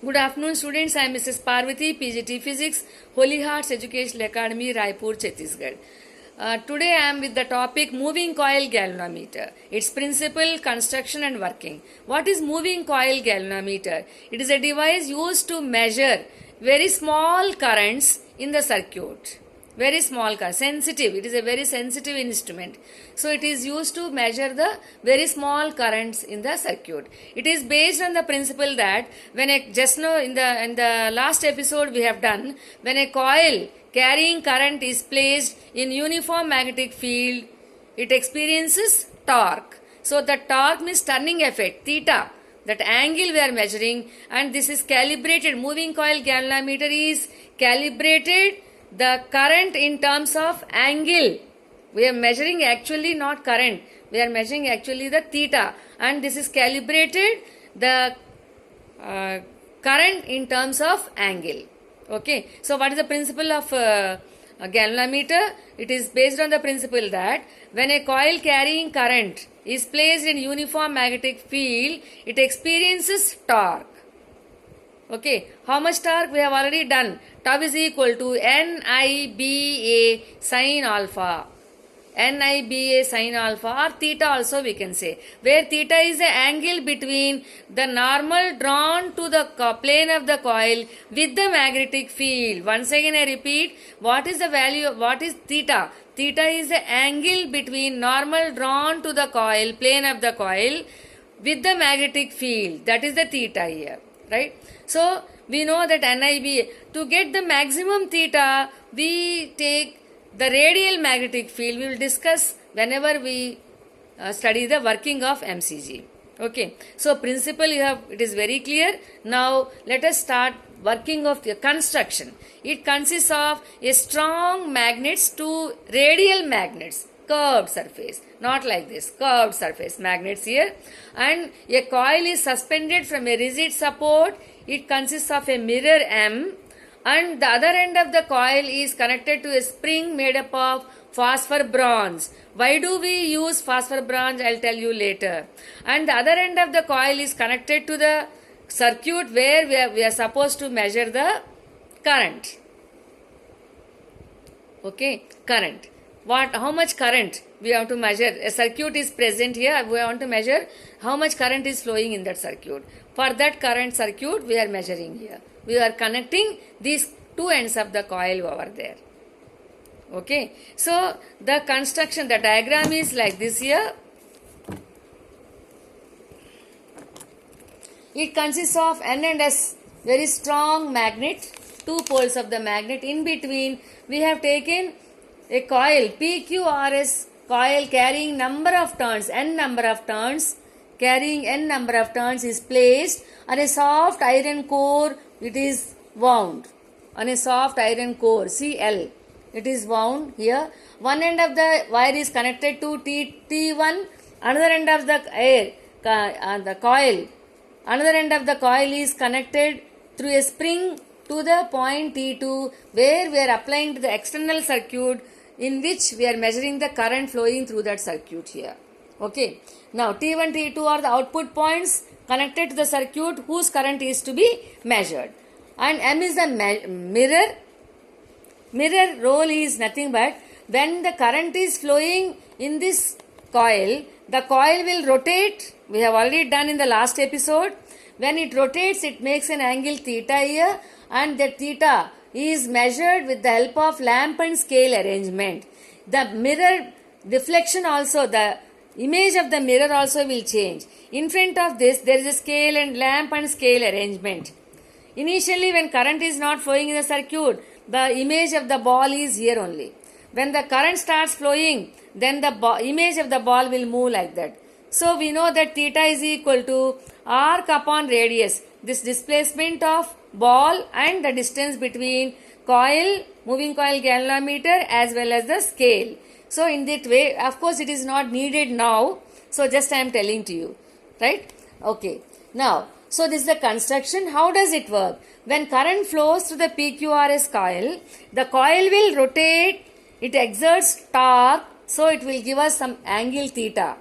Good afternoon, students. I am Mrs. Parvati, PGT Physics, Holy Hearts Educational Academy, Raipur, Chhattisgarh. Today I am with the topic moving coil galvanometer, its principle, construction and working. What is moving coil galvanometer? It is a device used to measure very small currents in the circuit. Very small current, sensitive. It is a very sensitive instrument. So it is used to measure the very small currents in the circuit. It is based on the principle that when just now in the last episode we have done, when a coil carrying current is placed in uniform magnetic field, it experiences torque. So the torque means turning effect, theta. That angle we are measuring, and this is calibrated. Moving coil galvanometer is calibrated the current in terms of angle. We are measuring actually not current. We are measuring actually the theta, and this is calibrated the current in terms of angle. Okay. So what is the principle of a galvanometer? It is based on the principle that when a coil carrying current is placed in uniform magnetic field, it experiences torque. Okay, how much torque we have already done? Tau is equal to NIBA sin alpha. NIBA sin alpha or theta also we can say. Where theta is the angle between the normal drawn to the plane of the coil with the magnetic field. Once again I repeat, what is the value, what is theta? Theta is the angle between normal drawn to the coil, plane of the coil with the magnetic field. That is the theta here, right? So we know that NIB, to get the maximum theta, we take the radial magnetic field. We will discuss whenever we study the working of MCG. Okay. So principle you have, it is very clear. Now let us start working of the construction. It consists of a strong magnets to radial magnets, curved surface, not like this, curved surface magnets here, and a coil is suspended from a rigid support. It consists of a mirror M, and the other end of the coil is connected to a spring made up of phosphor bronze. Why do we use phosphor bronze? I'll tell you later. And the other end of the coil is connected to the circuit where we are supposed to measure the current. Okay, current. How much current we have to measure? A circuit is present here. We want to measure how much current is flowing in that circuit. For that current circuit, we are measuring here. We are connecting these two ends of the coil over there. Okay. So the construction, the diagram is like this here. It consists of N and S, very strong magnet, two poles of the magnet. In between, we have taken a coil, PQRS coil carrying number of turns, N number of turns, carrying N number of turns is placed on a soft iron core. It is wound on a soft iron core, CL. It is wound here. One end of the wire is connected to T1, another end of the coil. Another end of the coil is connected through a spring to the point T2, where we are applying to the external circuit in which we are measuring the current flowing through that circuit here. Okay. Now T1, T2 are the output points connected to the circuit whose current is to be measured. And M is the mirror. Mirror role is nothing but when the current is flowing in this coil, the coil will rotate. We have already done in the last episode. When it rotates, it makes an angle theta here, and that theta is measured with the help of lamp and scale arrangement. The mirror reflection also, the image of the mirror also will change. In front of this, there is a scale and lamp and scale arrangement. Initially, when current is not flowing in the circuit, the image of the ball is here only. When the current starts flowing, then the image of the ball will move like that. So we know that theta is equal to arc upon radius. This displacement of ball and the distance between coil, moving coil galvanometer as well as the scale. So in that way, of course it is not needed now. So just I am telling to you. Right? Okay. Now, so this is the construction. How does it work? When current flows through the PQRS coil, the coil will rotate. It exerts torque. So it will give us some angle theta.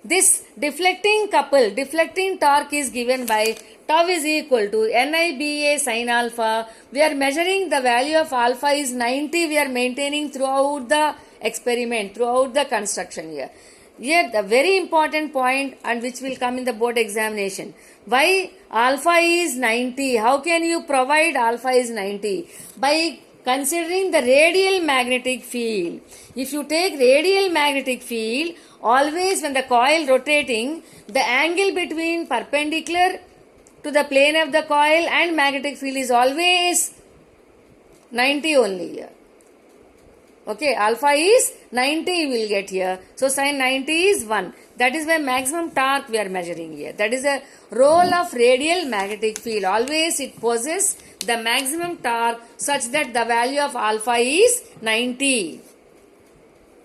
This deflecting torque is given by tau is equal to NIBA sin alpha. We are measuring the value of alpha is 90. We are maintaining throughout the experiment, throughout the construction here. Here the very important point, and which will come in the board examination. Why alpha is 90? How can you provide alpha is 90? By considering the radial magnetic field. If you take radial magnetic field, always when the coil rotating, the angle between perpendicular to the plane of the coil and magnetic field is always 90 only here. Okay, alpha is 90 you will get here. So sin 90 is 1. That is why maximum torque we are measuring here. That is a role of radial magnetic field. Always it possesses the maximum torque such that the value of alpha is 90.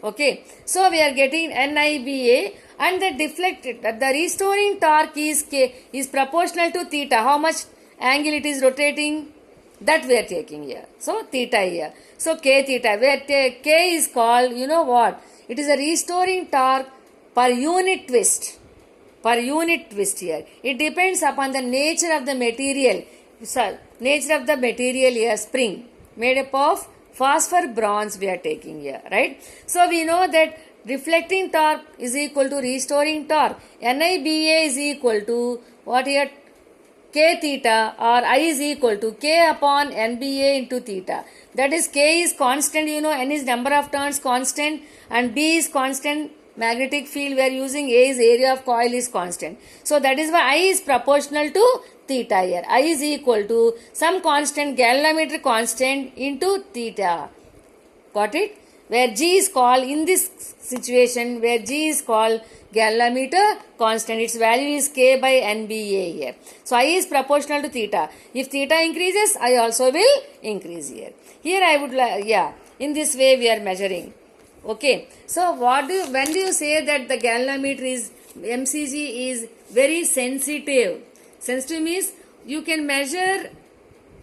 Okay, so we are getting NIBA, and the restoring torque is K, is proportional to theta. How much angle it is rotating? That we are taking here. So theta here. So K theta, where K is called, you know what? It is a restoring torque per unit twist. Per unit twist here. It depends upon the nature of the material. Nature of the material here, spring, made up of phosphor bronze we are taking here, right? So we know that reflecting torque is equal to restoring torque. NIBA is equal to what here? K theta, or I is equal to K upon NBA into theta. That is, K is constant, you know, N is number of turns constant, and B is constant magnetic field we are using, A is area of coil is constant. So that is why I is proportional to theta here. I is equal to some constant, galvanometer constant into theta. Got it? Where G is called, in this situation, where G is called galvanometer constant, its value is K by NBA here. So I is proportional to theta. If theta increases, I also will increase here. Here I would like, in this way we are measuring. Okay. So when do you say that the galvanometer is, MCG is very sensitive? Sensitive means you can measure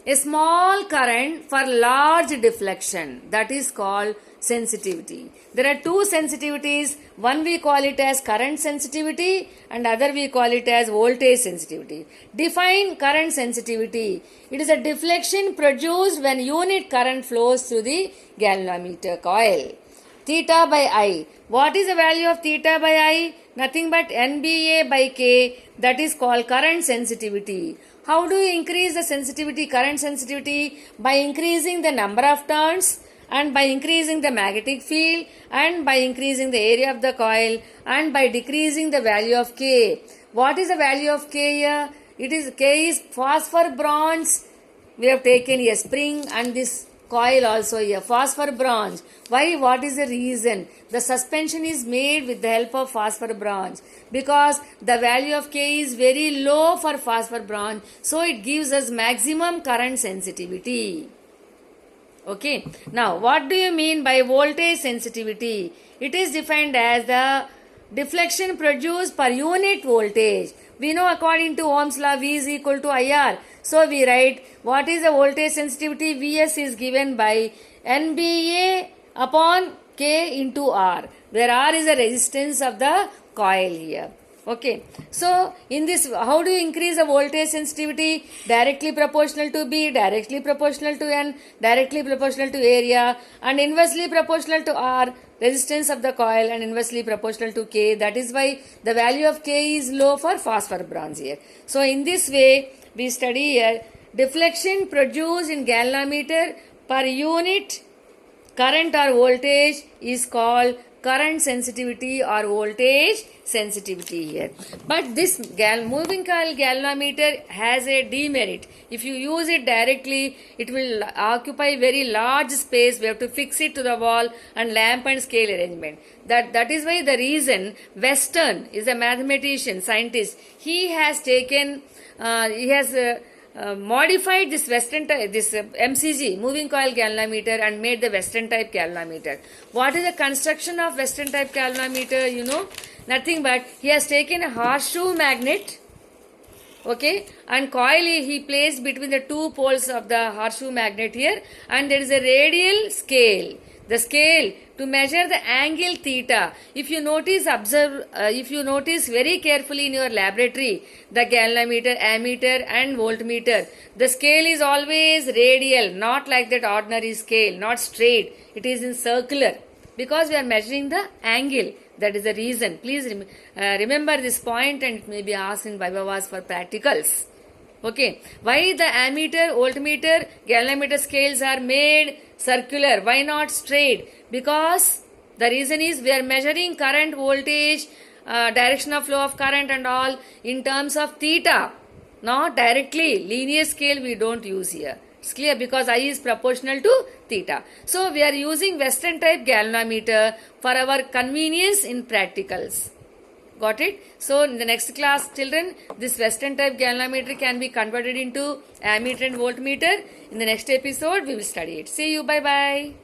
a small current for large deflection. That is called sensitivity. There are two sensitivities. One we call it as current sensitivity, and other we call it as voltage sensitivity. Define current sensitivity. It is a deflection produced when unit current flows through the galvanometer coil. Theta by I. What is the value of theta by I? Nothing but NBA by K. That is called current sensitivity. How do you increase the sensitivity, current sensitivity? By increasing the number of turns, and by increasing the magnetic field, and by increasing the area of the coil, and by decreasing the value of K. What is the value of K here? It is, K is phosphor bronze. We have taken a spring, and this coil also here, phosphor bronze. Why? What is the reason? The suspension is made with the help of phosphor bronze, because the value of K is very low for phosphor bronze, so it gives us maximum current sensitivity. Okay. Now, what do you mean by voltage sensitivity? It is defined as the deflection produced per unit voltage. We know according to Ohm's law, V is equal to IR. So we write, what is the voltage sensitivity? Vs is given by NBA upon K into R, where R is the resistance of the coil here. Okay. So in this, how do you increase the voltage sensitivity? Directly proportional to B, directly proportional to N, directly proportional to area, and inversely proportional to R, resistance of the coil, and inversely proportional to K. That is why the value of K is low for phosphor bronze here. So in this way, we study here deflection produced in galvanometer per unit current or voltage is called current sensitivity or voltage sensitivity here. But this moving coil galvanometer has a demerit. If you use it directly, it will occupy very large space. We have to fix it to the wall, and lamp and scale arrangement. That is why the reason Western is a mathematician, scientist. He has taken, modified this Western type, this MCG, moving coil galvanometer, and made the Western type galvanometer. What is the construction of Western type galvanometer? You know, nothing but he has taken a horseshoe magnet Okay, and coil he placed between the two poles of the horseshoe magnet here, and there is a radial scale. The scale to measure the angle theta. If you notice, if you notice very carefully in your laboratory, the galvanometer, ammeter, and voltmeter, the scale is always radial, not like that ordinary scale, not straight. It is in circular because we are measuring the angle. That is the reason. Please remember this point, and it may be asked in Vivavas for practicals. Okay. Why the ammeter, voltmeter, galvanometer scales are made circular? Why not straight? Because the reason is we are measuring current, voltage, direction of flow of current and all in terms of theta. Not directly. Linear scale we don't use here. It's clear because I is proportional to theta. So we are using Western type galvanometer for our convenience in practicals. Got it? So in the next class, children, this Western type galvanometer can be converted into ammeter and voltmeter. In the next episode, we will study it. See you. Bye bye.